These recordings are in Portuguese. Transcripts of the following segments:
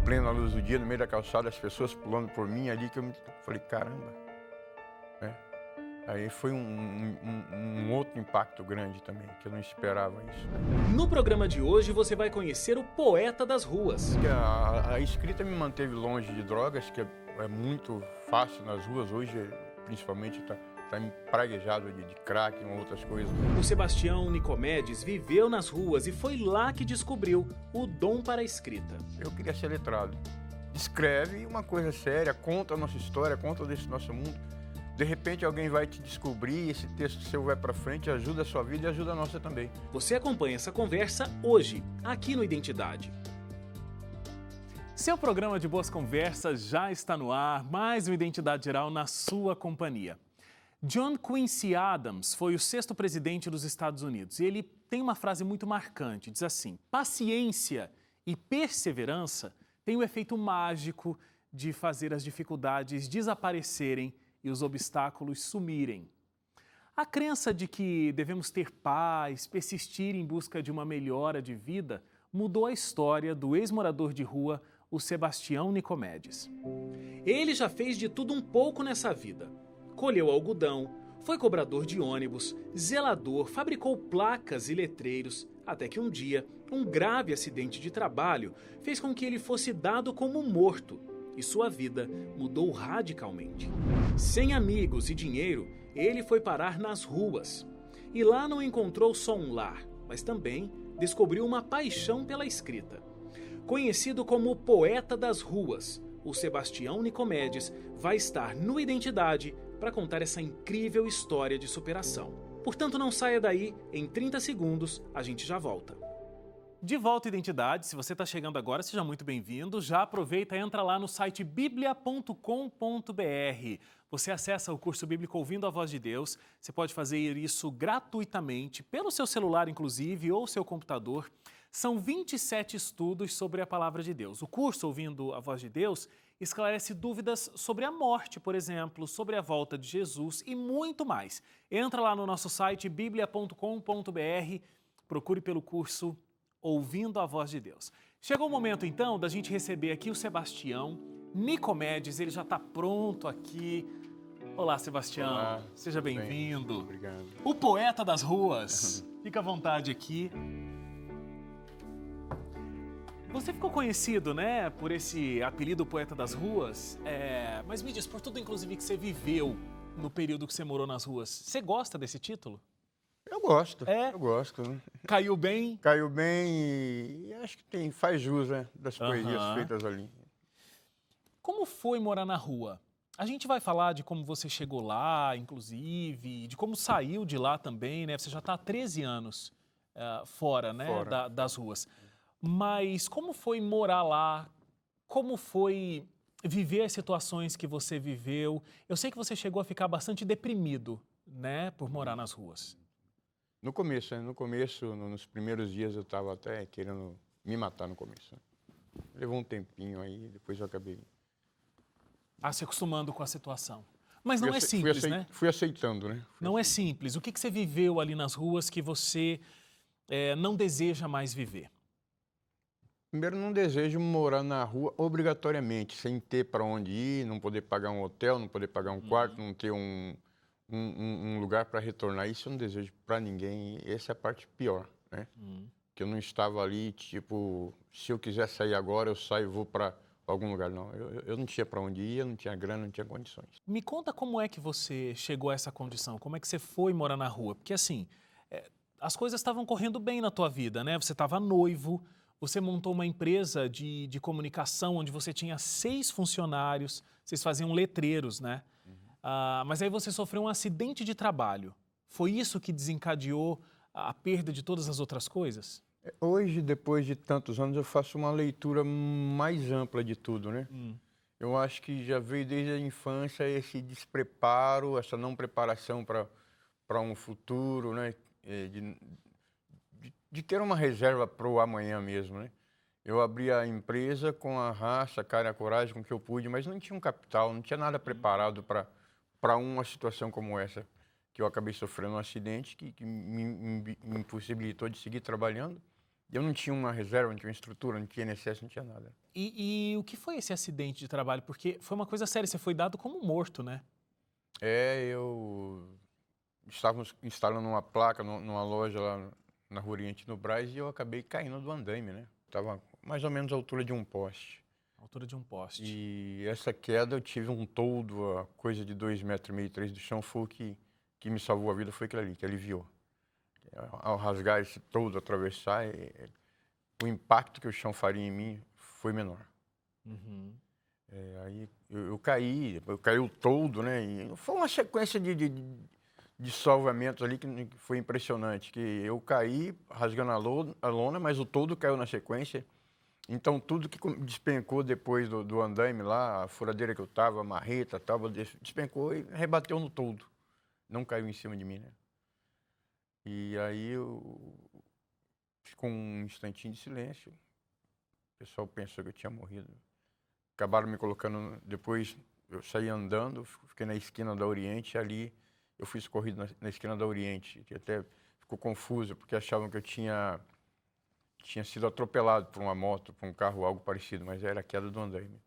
plena luz do dia, no meio da calçada, as pessoas pulando por mim ali, que eu falei, caramba, né? Aí foi um outro impacto grande também, que eu não esperava isso, né? No programa de hoje você vai conhecer o poeta das ruas. Porque a escrita me manteve longe de drogas, que é muito fácil nas ruas hoje, principalmente tá empraguejado de crack e outras coisas. O Sebastião Nicomedes viveu nas ruas e foi lá que descobriu o dom para a escrita. Eu queria ser letrado. Escreve uma coisa séria, conta a nossa história, conta desse nosso mundo. De repente alguém vai te descobrir, esse texto seu vai para frente, ajuda a sua vida e ajuda a nossa também. Você acompanha essa conversa hoje, aqui no Identidade. Seu programa de boas conversas já está no ar, mais uma Identidade Geral na sua companhia. John Quincy Adams foi o 6º presidente dos Estados Unidos e ele tem uma frase muito marcante, diz assim: paciência e perseverança têm o efeito mágico de fazer as dificuldades desaparecerem e os obstáculos sumirem. A crença de que devemos ter paz, persistir em busca de uma melhora de vida, mudou a história do ex-morador de rua, o Sebastião Nicomedes. Ele já fez de tudo um pouco nessa vida. Colheu algodão, foi cobrador de ônibus, zelador, fabricou placas e letreiros, até que um dia, um grave acidente de trabalho fez com que ele fosse dado como morto e sua vida mudou radicalmente. Sem amigos e dinheiro, ele foi parar nas ruas. E lá não encontrou só um lar, mas também descobriu uma paixão pela escrita. Conhecido como o poeta das ruas, o Sebastião Nicomedes vai estar no Identidade para contar essa incrível história de superação. Portanto, não saia daí, em 30 segundos a gente já volta. De volta à Identidade, se você está chegando agora, seja muito bem-vindo. Já aproveita e entra lá no site biblia.com.br. Você acessa o curso bíblico Ouvindo a Voz de Deus. Você pode fazer isso gratuitamente, pelo seu celular inclusive, ou seu computador. São 27 estudos sobre a Palavra de Deus. O curso Ouvindo a Voz de Deus esclarece dúvidas sobre a morte, por exemplo, sobre a volta de Jesus e muito mais. Entra lá no nosso site biblia.com.br, procure pelo curso Ouvindo a Voz de Deus. Chegou o momento, então, da gente receber aqui o Sebastião Nicomedes. Ele já está pronto aqui. Olá, Sebastião. Olá, seja bem-vindo. Obrigado. O poeta das ruas. Fica à vontade aqui. Você ficou conhecido, né, por esse apelido Poeta das Ruas, mas me diz, por tudo inclusive que você viveu no período que você morou nas ruas, você gosta desse título? Eu gosto, É? eu gosto. Né? Caiu bem? Caiu bem e acho que faz jus, né, das poesias feitas ali. Como foi morar na rua? A gente vai falar de como você chegou lá, inclusive, de como saiu de lá também, né? Você já está há 13 anos fora, né, Fora. das ruas. Mas como foi morar lá? Como foi viver as situações que você viveu? Eu sei que você chegou a ficar bastante deprimido, né, por morar nas ruas. No começo, né? No começo, nos primeiros dias eu estava até querendo me matar no começo. Né? Levou um tempinho aí, depois eu acabei... Se acostumando com a situação. Mas não é simples, né? Fui aceitando, né? Não é simples. O que você viveu ali nas ruas que você não deseja mais viver? Primeiro, não desejo morar na rua obrigatoriamente, sem ter para onde ir, não poder pagar um hotel, não poder pagar um quarto, não ter um lugar para retornar. Isso eu não desejo para ninguém. Essa é a parte pior, né? Que eu não estava ali, tipo, se eu quiser sair agora, eu saio e vou para algum lugar. Não, eu não tinha para onde ir, eu não tinha grana, não tinha condições. Me conta como é que você chegou a essa condição, como é que você foi morar na rua? Porque assim, as coisas estavam correndo bem na tua vida, né? Você estava noivo, você montou uma empresa de comunicação onde você tinha 6 funcionários, vocês faziam letreiros, né? Mas aí você sofreu um acidente de trabalho. Foi isso que desencadeou a perda de todas as outras coisas? Hoje, depois de tantos anos, eu faço uma leitura mais ampla de tudo, né? Eu acho que já veio desde a infância esse despreparo, essa não preparação para um futuro, né? De ter uma reserva para o amanhã mesmo, né? Eu abri a empresa com a raça, a cara e a coragem com que eu pude, mas não tinha um capital, não tinha nada preparado para uma situação como essa, que eu acabei sofrendo um acidente que me impossibilitou de seguir trabalhando. Eu não tinha uma reserva, não tinha uma estrutura, não tinha INSS, não tinha nada. E o que foi esse acidente de trabalho? Porque foi uma coisa séria, você foi dado como morto, né? Estávamos instalando uma placa numa loja lá na Rua Oriente, no Brás, e eu acabei caindo do andaime, né? Estava mais ou menos à altura de um poste. Altura de um poste. E essa queda eu tive um toldo, a coisa de 2,5 metros, 3 do chão, foi o que me salvou a vida, foi aquilo ali, que aliviou. Ao rasgar esse toldo, atravessar, o impacto que o chão faria em mim foi menor. Uhum. Aí eu caí o toldo, né? E foi uma sequência de salvamentos ali que foi impressionante, que eu caí rasgando a lona, mas o toldo caiu na sequência. Então tudo que despencou depois do andaime lá, a furadeira que eu tava, a marreta, tava, despencou e rebateu no toldo. Não caiu em cima de mim, né? E aí ficou um instantinho de silêncio. O pessoal pensou que eu tinha morrido. Acabaram me colocando, depois eu saí andando, fiquei na esquina da Oriente, ali eu fui socorrido na esquina da Oriente, que até ficou confuso, porque achavam que eu tinha sido atropelado por uma moto, por um carro, algo parecido, mas era a queda do andaime.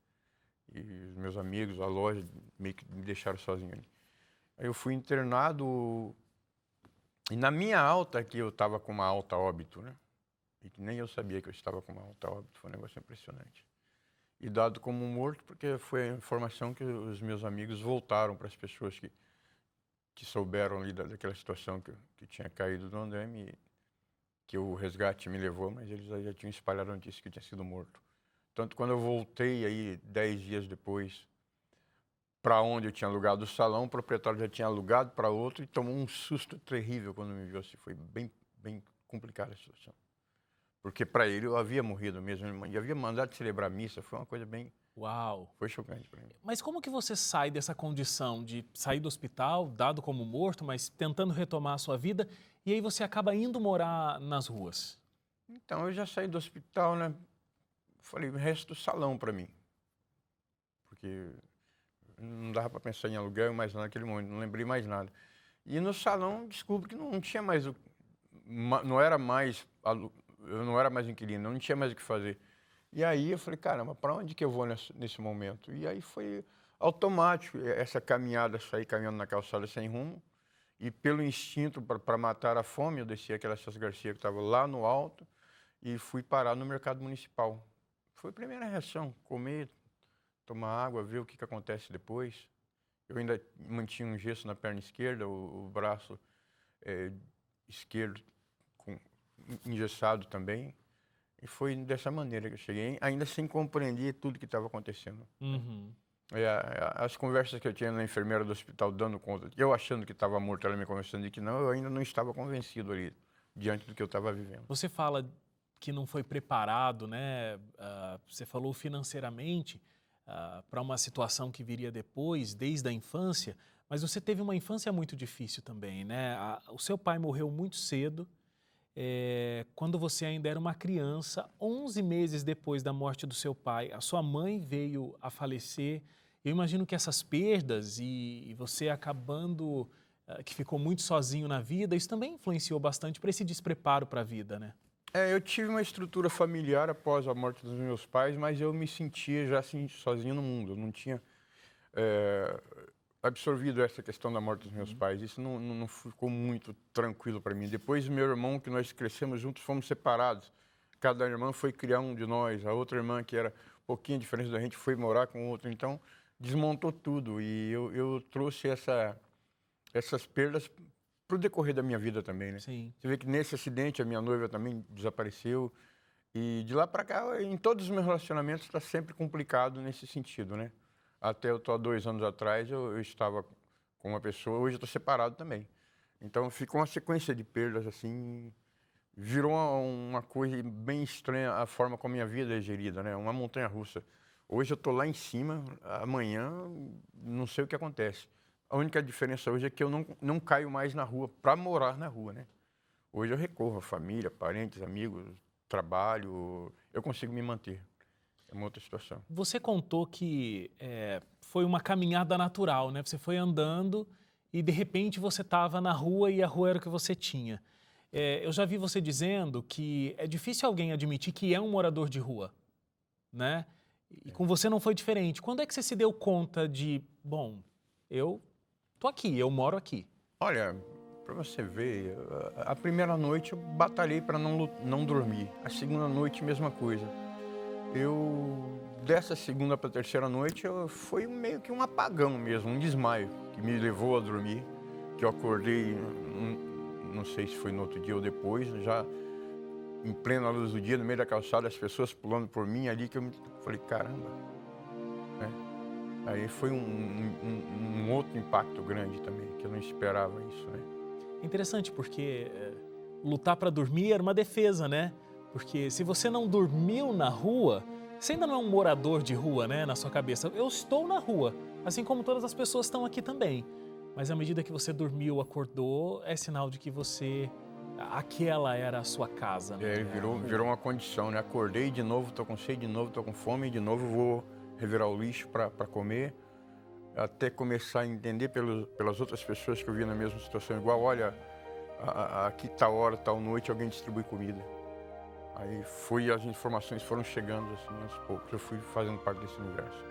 E os meus amigos, a loja, meio que me deixaram sozinho ali. Aí eu fui internado, e na minha alta, que eu estava com uma alta óbito, né? E que nem eu sabia que eu estava com uma alta óbito, foi um negócio impressionante. E dado como morto, porque foi a informação que os meus amigos voltaram para as pessoas que souberam ali daquela situação que tinha caído do andaime, que o resgate me levou, mas eles já tinham espalhado a notícia que eu tinha sido morto. Tanto quando eu voltei aí 10 dias depois para onde eu tinha alugado o salão, o proprietário já tinha alugado para outro e tomou um susto terrível quando me viu assim. Foi bem, bem complicada a situação. Porque para ele eu havia morrido mesmo, e havia mandado celebrar a missa, foi uma coisa bem... Uau! Foi chocante para mim. Mas como que você sai dessa condição de sair do hospital, dado como morto, mas tentando retomar a sua vida, e aí você acaba indo morar nas ruas? Então, eu já saí do hospital, né? Falei, o resto do salão para mim. Porque não dava para pensar em aluguel mais nada naquele momento, não lembrei mais nada. E no salão descubro que não tinha mais não era mais eu não era mais inquilino, não tinha mais o que fazer. E aí eu falei, caramba, para onde que eu vou nesse momento? E aí foi automático essa caminhada, sair caminhando na calçada sem rumo. E pelo instinto para matar a fome, eu desci aquela Celso Garcia que estava lá no alto e fui parar no mercado municipal. Foi a primeira reação, comer, tomar água, ver o que acontece depois. Eu ainda mantinha um gesso na perna esquerda, o braço esquerdo engessado também. E foi dessa maneira que eu cheguei, ainda sem compreender tudo que estava acontecendo. Uhum. As conversas que eu tinha na enfermeira do hospital dando conta, eu achando que estava morto, ela me conversando de que não, eu ainda não estava convencido ali, diante do que eu estava vivendo. Você fala que não foi preparado, né? Você falou financeiramente para uma situação que viria depois, desde a infância, mas você teve uma infância muito difícil também, né? O seu pai morreu muito cedo, quando você ainda era uma criança. 11 meses depois da morte do seu pai, a sua mãe veio a falecer. Eu imagino que essas perdas e você acabando, que ficou muito sozinho na vida, isso também influenciou bastante para esse despreparo para a vida, né? Eu tive uma estrutura familiar após a morte dos meus pais, mas eu me sentia já assim, sozinho no mundo. Eu não tinha absorvido essa questão da morte dos meus pais. Isso não ficou muito tranquilo para mim. Depois, meu irmão, que nós crescemos juntos, fomos separados. Cada irmã foi criar um de nós. A outra irmã, que era um pouquinho diferente da gente, foi morar com outra. Então, desmontou tudo. E eu trouxe essas perdas para o decorrer da minha vida também, né? Sim. Você vê que nesse acidente a minha noiva também desapareceu. E de lá para cá, em todos os meus relacionamentos, está sempre complicado nesse sentido, né? Até eu tô há 2 anos atrás, eu estava com uma pessoa, hoje eu estou separado também. Então ficou uma sequência de perdas assim, virou uma coisa bem estranha a forma como a minha vida é gerida, né? Uma montanha-russa. Hoje eu estou lá em cima, amanhã não sei o que acontece. A única diferença hoje é que eu não caio mais na rua para morar na rua, né? Hoje eu recorro à família, parentes, amigos, trabalho, eu consigo me manter. É uma outra situação. Você contou que foi uma caminhada natural, né? Você foi andando e de repente você estava na rua e a rua era o que você tinha. Eu já vi você dizendo que é difícil alguém admitir que é um morador de rua, né? E com você não foi diferente. Quando é que você se deu conta de, bom, eu tô aqui, eu moro aqui? Olha, para você ver, a primeira noite eu batalhei para não dormir. A segunda noite, mesma coisa. Dessa segunda para a terceira noite, foi meio que um apagão mesmo, um desmaio, que me levou a dormir, que eu acordei, não sei se foi no outro dia ou depois, já em plena luz do dia, no meio da calçada, as pessoas pulando por mim ali, que eu falei, caramba, né? Aí foi um outro impacto grande também, que eu não esperava isso, né? É interessante porque lutar para dormir era uma defesa, né? Porque se você não dormiu na rua, você ainda não é um morador de rua, né? Na sua cabeça. Eu estou na rua, assim como todas as pessoas estão aqui também. Mas à medida que você dormiu, acordou, é sinal de que aquela era a sua casa, né? Virou uma condição, né? Acordei de novo, tô com sede de novo, tô com fome, de novo vou revirar o lixo para comer, até começar a entender pelas outras pessoas que eu vi na mesma situação igual, olha, aqui tal hora, tal noite, alguém distribui comida. Aí as informações foram chegando assim aos poucos, eu fui fazendo parte desse universo.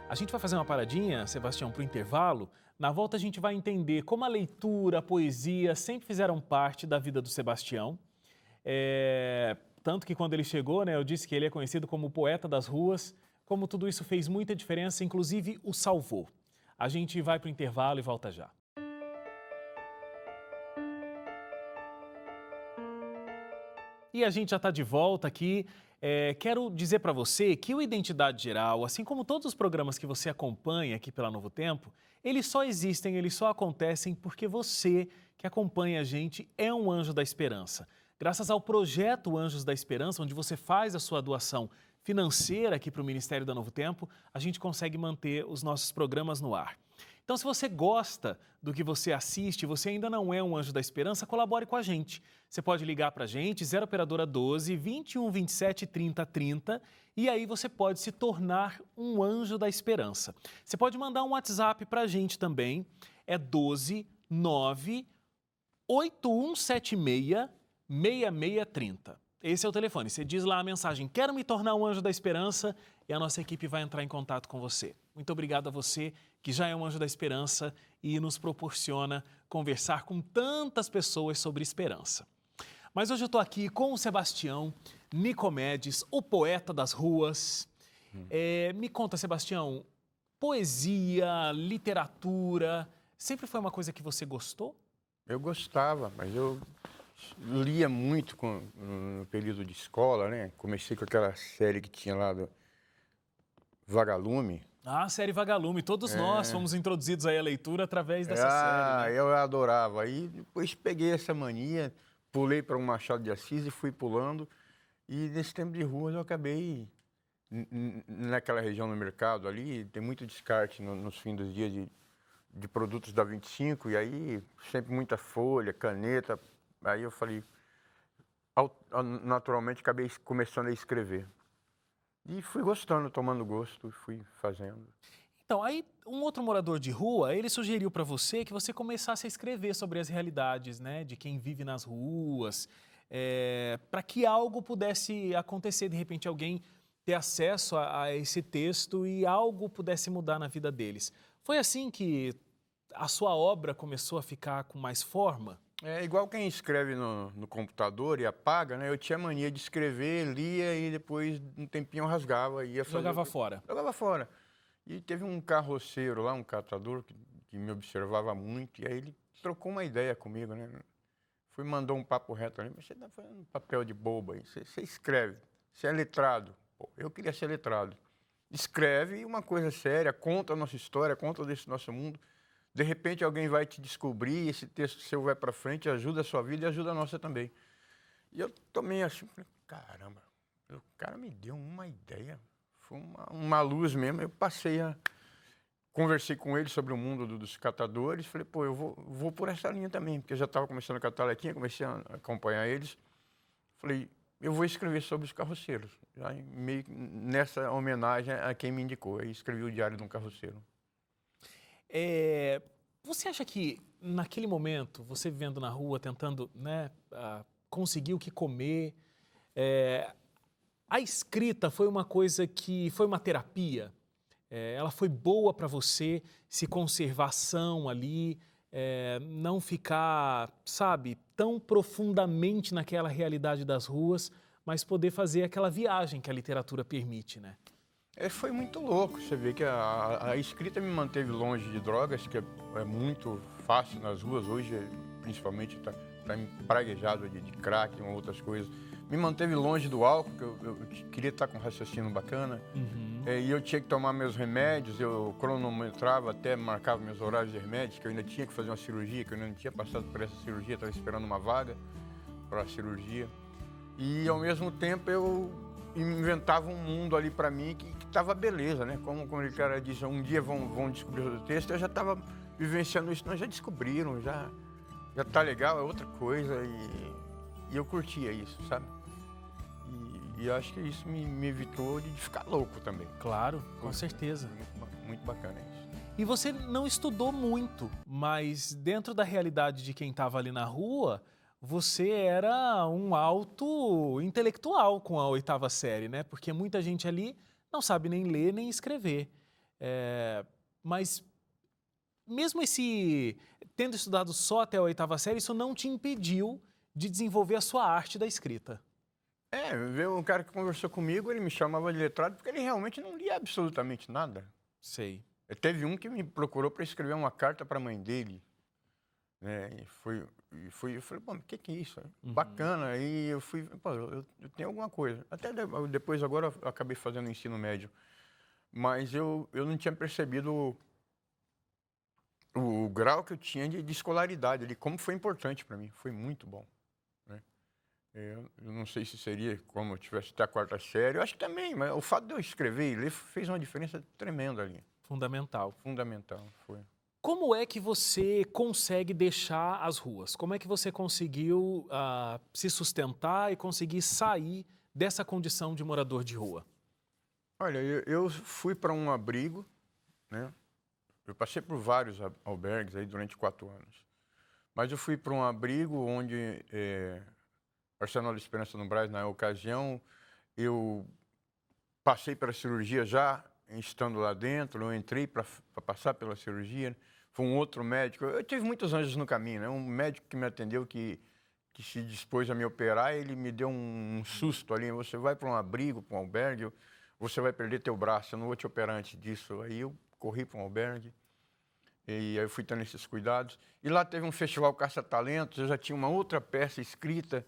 A gente vai fazer uma paradinha, Sebastião, para o intervalo. Na volta a gente vai entender como a leitura, a poesia sempre fizeram parte da vida do Sebastião. Tanto que quando ele chegou, né, eu disse que ele é conhecido como o poeta das ruas, como tudo isso fez muita diferença, inclusive o salvou. A gente vai para o intervalo e volta já. E a gente já está de volta aqui. Quero dizer para você que o Identidade Geral, assim como todos os programas que você acompanha aqui pela Novo Tempo, eles só existem, eles só acontecem porque você que acompanha a gente é um anjo da esperança. Graças ao projeto Anjos da Esperança, onde você faz a sua doação financeira aqui para o Ministério da Novo Tempo, a gente consegue manter os nossos programas no ar. Então, se você gosta do que você assiste, você ainda não é um Anjo da Esperança, colabore com a gente. Você pode ligar para a gente, 0 Operadora 12 21 27 30 30, e aí você pode se tornar um Anjo da Esperança. Você pode mandar um WhatsApp para a gente também, é 12 9 8176 6630. Esse é o telefone. Você diz lá a mensagem, quero me tornar um Anjo da Esperança, e a nossa equipe vai entrar em contato com você. Muito obrigado a você que já é um Anjo da Esperança e nos proporciona conversar com tantas pessoas sobre esperança. Mas hoje eu estou aqui com o Sebastião Nicomedes, o poeta das ruas. Me conta, Sebastião, poesia, literatura, sempre foi uma coisa que você gostou? Eu gostava, mas eu lia muito no período de escola, né? Comecei com aquela série que tinha lá do Vagalume. A série Vagalume, todos nós fomos introduzidos aí à leitura através dessa série, né? Eu adorava. Aí depois peguei essa mania, pulei para um Machado de Assis e fui pulando. E nesse tempo de rua eu acabei, naquela região no mercado ali, tem muito descarte nos fins dos dias de produtos da 25, e aí sempre muita folha, caneta. Aí eu falei, naturalmente acabei começando a escrever. E fui gostando, tomando gosto, fui fazendo. Então, aí um outro morador de rua, ele sugeriu para você que você começasse a escrever sobre as realidades, né, de quem vive nas ruas, para que algo pudesse acontecer, de repente alguém ter acesso a esse texto e algo pudesse mudar na vida deles. Foi assim que a sua obra começou a ficar com mais forma? É igual quem escreve no computador e apaga, né? Eu tinha mania de escrever, lia e depois, um tempinho, eu rasgava e ia fazer... Jogava fora. Jogava fora. E teve um carroceiro lá, um catador, que me observava muito, e aí ele trocou uma ideia comigo, né? Mandou um papo reto ali, mas você tá fazendo um papel de bobo aí, você escreve, você é letrado. Pô, eu queria ser letrado. Escreve uma coisa séria, conta a nossa história, conta desse nosso mundo. De repente alguém vai te descobrir, esse texto seu vai para frente, ajuda a sua vida e ajuda a nossa também. E eu tomei assim, falei, caramba, o cara me deu uma ideia, foi uma luz mesmo. Eu conversei com ele sobre o mundo dos catadores, falei, pô, eu vou por essa linha também, porque eu já estava começando a catar lequinha, comecei a acompanhar eles. Falei, eu vou escrever sobre os carroceiros, já meio nessa homenagem a quem me indicou. Aí escrevi o Diário de um Carroceiro. Você acha que naquele momento, você vivendo na rua, tentando, né, conseguir o que comer, a escrita foi uma coisa que foi uma terapia? Ela foi boa para você se conservar são ali, não ficar, sabe, tão profundamente naquela realidade das ruas, mas poder fazer aquela viagem que a literatura permite, né? Foi muito louco. Você vê que a escrita me manteve longe de drogas, que é muito fácil nas ruas. Hoje, principalmente, está praguejado de crack e outras coisas. Me manteve longe do álcool, que eu queria estar com um raciocínio bacana. E eu tinha que tomar meus remédios, eu cronometrava, até marcava meus horários de remédios, que eu ainda tinha que fazer uma cirurgia, que eu ainda não tinha passado por essa cirurgia, estava esperando uma vaga para a cirurgia. E, ao mesmo tempo, eu inventava um mundo ali para mim que estava beleza, né? Como o cara diz, um dia vão descobrir o texto, eu já estava vivenciando isso, nós já descobriram, já tá legal, é outra coisa, e eu curtia isso, sabe? E acho que isso me evitou de ficar louco também. Claro, com certeza. Muito bacana isso. E você não estudou muito, mas dentro da realidade de quem estava ali na rua, você era um alto intelectual com a 8ª série, né? Porque muita gente ali não sabe nem ler nem escrever. Mas mesmo tendo estudado só até a 8ª série, isso não te impediu de desenvolver a sua arte da escrita. Veio um cara que conversou comigo, ele me chamava de letrado porque ele realmente não lia absolutamente nada. Sei. Teve um que me procurou para escrever uma carta para a mãe dele, né? Eu falei, pô, o que é isso? Bacana. Aí eu fui, pô, eu tenho alguma coisa. Até depois, agora, eu acabei fazendo ensino médio. Mas eu não tinha percebido o grau que eu tinha de escolaridade ali, como foi importante para mim. Foi muito bom, né? Eu não sei se seria como eu tivesse até a 4ª série. Eu acho que também, mas o fato de eu escrever e ler fez uma diferença tremenda ali. Fundamental. Fundamental, foi. Como é que você consegue deixar as ruas? Como é que você conseguiu se sustentar e conseguir sair dessa condição de morador de rua? Olha, eu fui para um abrigo, né? Eu passei por vários albergues aí durante 4 anos. Mas eu fui para um abrigo onde, Arsenal da Esperança no Brás, na ocasião, eu passei pela cirurgia já, estando lá dentro, eu entrei para passar pela cirurgia. Foi um outro médico. Eu tive muitos anjos no caminho, né? Um médico que me atendeu, que se dispôs a me operar, ele me deu um susto ali. Você vai para um abrigo, para um albergue, você vai perder teu braço, eu não vou te operar antes disso. Aí eu corri para um albergue, e aí eu fui tendo esses cuidados. E lá teve um festival Caça-Talentos, eu já tinha uma outra peça escrita,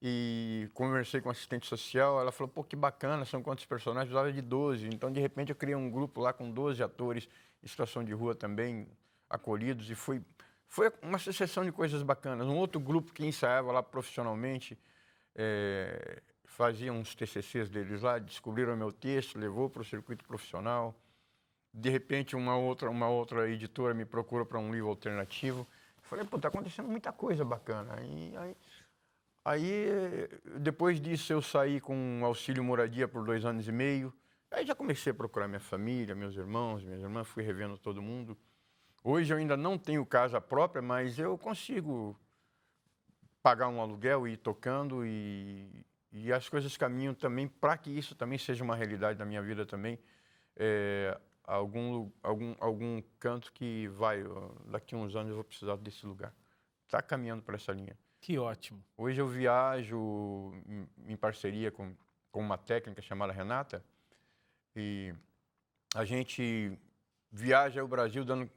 e conversei com a assistente social, ela falou, pô, que bacana, são quantos personagens? Precisava de 12. Então, de repente, eu criei um grupo lá com 12 atores em situação de rua também, acolhidos, e foi uma sucessão de coisas bacanas. Um outro grupo que ensaiava lá profissionalmente, fazia uns TCCs deles lá, descobriram o meu texto, levou para o circuito profissional. De repente, uma outra editora me procura para um livro alternativo. Falei, pô, tá acontecendo muita coisa bacana. Aí, depois disso, eu saí com um auxílio moradia por 2 anos e meio. Aí já comecei a procurar minha família, meus irmãos, minhas irmãs, fui revendo todo mundo. Hoje eu ainda não tenho casa própria, mas eu consigo pagar um aluguel e ir tocando, e as coisas caminham também para que isso também seja uma realidade da minha vida também. Algum canto que daqui a uns anos eu vou precisar desse lugar. Está caminhando para essa linha. Que ótimo. Hoje eu viajo em parceria com uma técnica chamada Renata, e a gente viaja o Brasil dando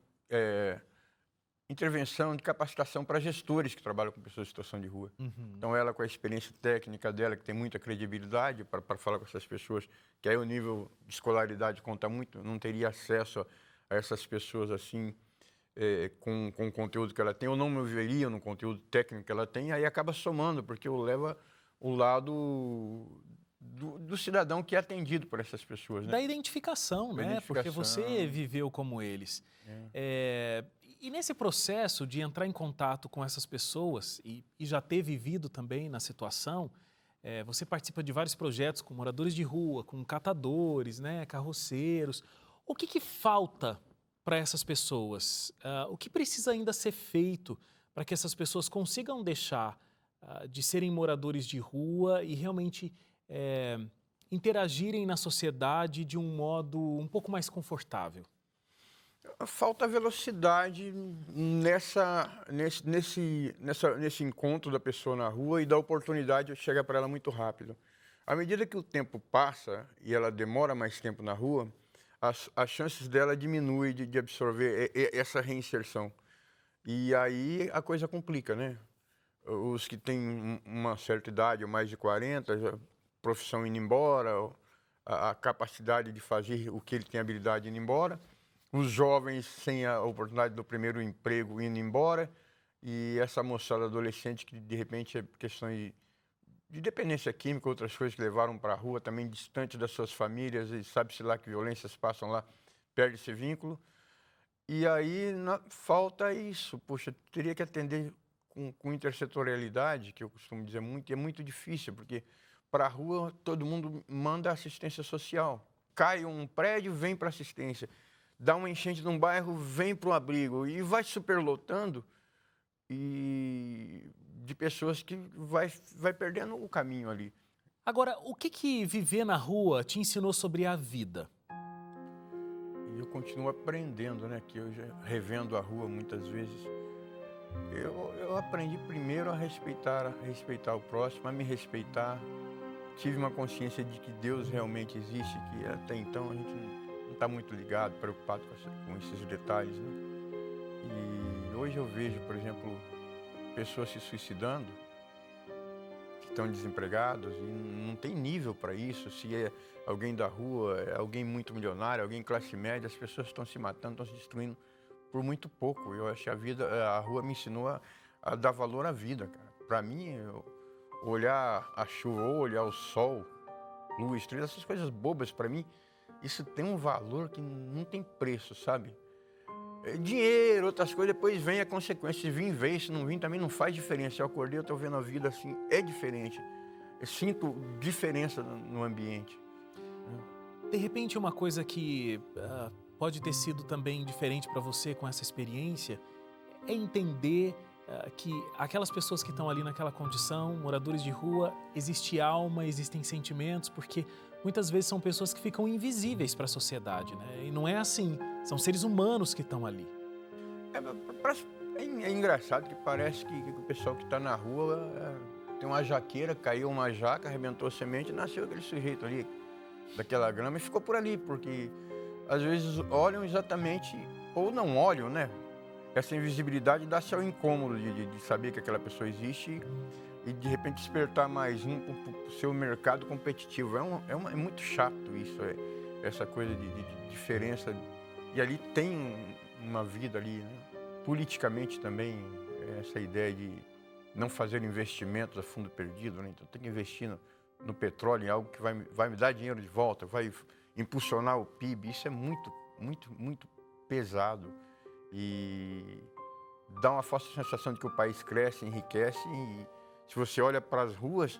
intervenção de capacitação para gestores que trabalham com pessoas em situação de rua. Então ela, com a experiência técnica dela, que tem muita credibilidade para falar com essas pessoas, que aí o nível de escolaridade conta muito, não teria acesso a essas pessoas assim, com o conteúdo que ela tem, ou não me veria no conteúdo técnico que ela tem, aí acaba somando, porque eu levo o lado do cidadão que é atendido por essas pessoas, né? Da identificação, né? Porque você viveu como eles. E nesse processo de entrar em contato com essas pessoas e já ter vivido também na situação, você participa de vários projetos com moradores de rua, com catadores, né, carroceiros. O que falta para essas pessoas? O que precisa ainda ser feito para que essas pessoas consigam deixar de serem moradores de rua e realmente interagirem na sociedade de um modo um pouco mais confortável? Falta velocidade nesse encontro da pessoa na rua e da oportunidade de chegar para ela muito rápido. À medida que o tempo passa e ela demora mais tempo na rua, as chances dela diminuem de absorver essa reinserção. E aí a coisa complica, né? Os que têm uma certa idade, ou mais de 40, já, profissão indo embora, a capacidade de fazer o que ele tem habilidade indo embora. Os jovens sem a oportunidade do primeiro emprego indo embora, e essa moçada adolescente que de repente é questão de dependência química, outras coisas que levaram para a rua, também distante das suas famílias, e sabe-se lá que violências passam lá, perde esse vínculo. E aí falta isso, poxa, teria que atender com intersetorialidade, que eu costumo dizer muito, e é muito difícil, porque para a rua todo mundo manda assistência social. Cai um prédio, vem para assistência. Dá uma enchente num bairro, vem para o abrigo e vai superlotando e de pessoas que vai perdendo o caminho ali. Agora, o que viver na rua te ensinou sobre a vida? E eu continuo aprendendo, né? Que eu já revendo a rua muitas vezes. Eu aprendi primeiro a respeitar o próximo, a me respeitar. Tive uma consciência de que Deus realmente existe, que até então a gente não está muito ligado, preocupado com esses detalhes, né? E hoje eu vejo, por exemplo, pessoas se suicidando, que estão desempregados e não tem nível para isso. Se é alguém da rua, é alguém muito milionário, alguém classe média, as pessoas estão se matando, estão se destruindo por muito pouco. Eu acho que a rua me ensinou a dar valor à vida, cara. Para mim, olhar a chuva, ou olhar o sol, lua, estrela, essas coisas bobas, para mim, isso tem um valor que não tem preço, sabe? Dinheiro, outras coisas, depois vem a consequência. Se vir, vem, se não vir, também não faz diferença. Eu acordei, eu estou vendo a vida assim, é diferente. Eu sinto diferença no ambiente. De repente, uma coisa que pode ter sido também diferente para você com essa experiência é entender que aquelas pessoas que estão ali naquela condição, moradores de rua, existe alma, existem sentimentos, porque muitas vezes são pessoas que ficam invisíveis para a sociedade, né? E não é assim, são seres humanos que estão ali. É engraçado que parece que o pessoal que está na rua tem uma jaqueira, caiu uma jaca, arrebentou a semente e nasceu aquele sujeito ali, daquela grama, e ficou por ali, porque às vezes olham exatamente, ou não olham, né? Essa invisibilidade dá-se ao incômodo de saber que aquela pessoa existe e de repente despertar mais um para o seu mercado competitivo. É muito chato isso, essa coisa de diferença. E ali tem uma vida ali, né? Politicamente também, essa ideia de não fazer investimentos a fundo perdido, né? Então tem que investir no petróleo, em algo que vai me dar dinheiro de volta, vai impulsionar o PIB. Isso é muito, muito, muito pesado. E dá uma falsa sensação de que o país cresce, enriquece, e se você olha para as ruas,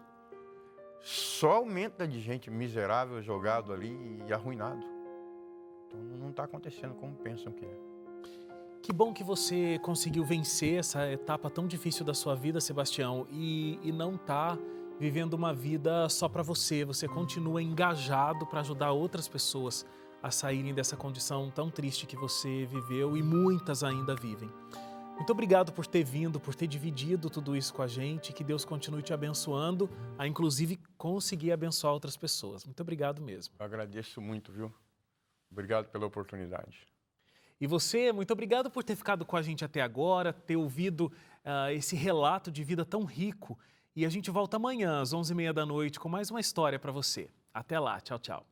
só aumenta de gente miserável jogado ali e arruinado. Então não está acontecendo como pensam que é. Que bom que você conseguiu vencer essa etapa tão difícil da sua vida, Sebastião, e não está vivendo uma vida só para você. Você continua engajado para ajudar outras pessoas a saírem dessa condição tão triste que você viveu e muitas ainda vivem. Muito obrigado por ter vindo, por ter dividido tudo isso com a gente. Que Deus continue te abençoando, a inclusive conseguir abençoar outras pessoas. Muito obrigado mesmo. Eu agradeço muito, viu? Obrigado pela oportunidade. E você, muito obrigado por ter ficado com a gente até agora, ter ouvido esse relato de vida tão rico. E a gente volta amanhã, às 11h30 da noite, com mais uma história para você. Até lá, tchau, tchau.